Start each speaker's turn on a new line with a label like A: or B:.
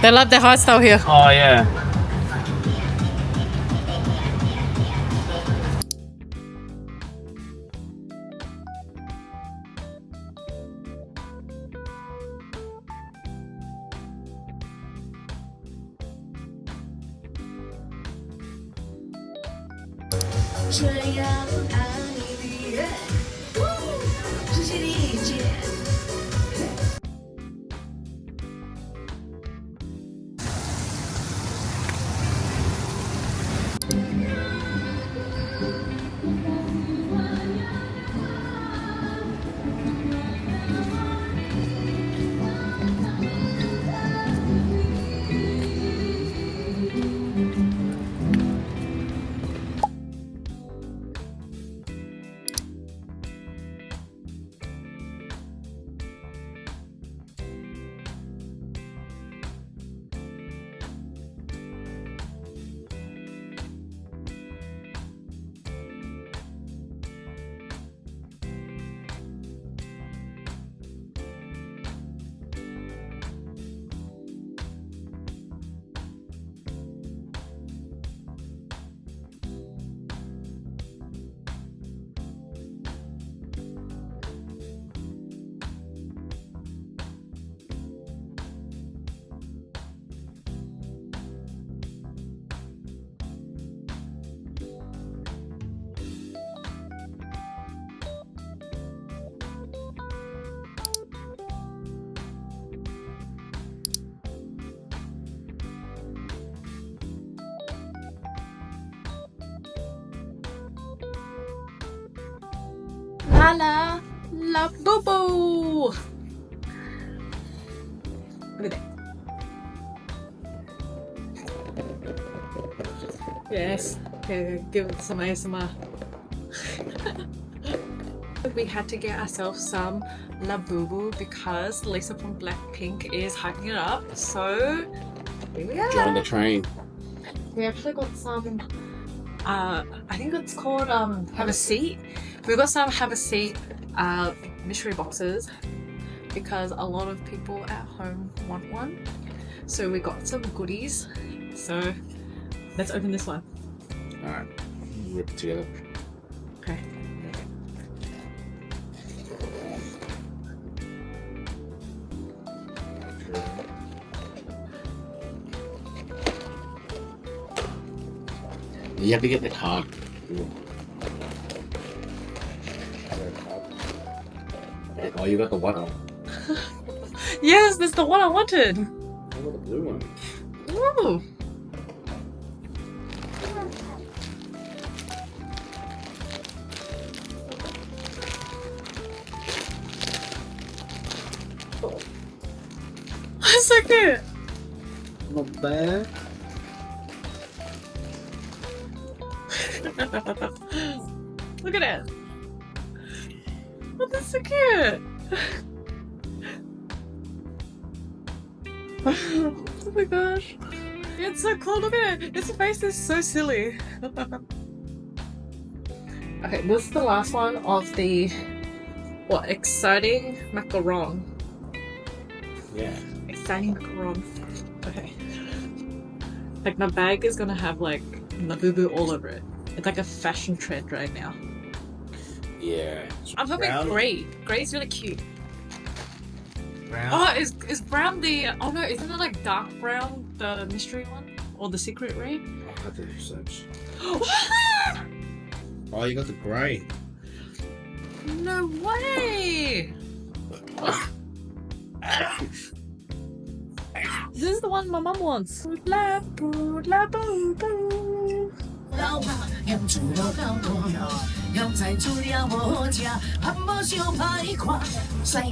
A: They love their hot style here.
B: Oh yeah.
A: Labubu. Look at that. Yes. Okay, give it some ASMR. We had to get ourselves some Labubu because Lisa from Blackpink is hyping it up. So here we are.
B: Join the train.
A: We actually got some. I think it's called Have a Seat. We got some Have a Seat mystery boxes because a lot of people at home want one. So we got some goodies. So let's open this one.
B: Alright. Rip it together.
A: Okay.
B: You have to get the card. Oh, you got the one.
A: Yes, that's the one I wanted.
B: I got the blue one.
A: Ooh. That's so cute.
B: Not bad.
A: Look at it. Oh, that's so cute. Oh my gosh. It's so cool. Look at it. Its face is so silly. Okay, this is the last one of the exciting macaron.
B: Yeah.
A: Exciting macaron. Okay. Like my bag is gonna have like Labubu all over it. It's like a fashion trend right now.
B: Yeah.
A: I'm hoping
B: Brown.
A: grey. Grey's really cute.
B: Brown.
A: Oh, is brown the... Oh no, isn't it like dark brown, the mystery one? Or the secret ray?
B: I'll have to search. Oh, you got the grey.
A: No way! This is the one my mum wants. Labubu, Labubu.
C: 老爸养猪肉好多呀，养在煮了我家，盼望小排块，晒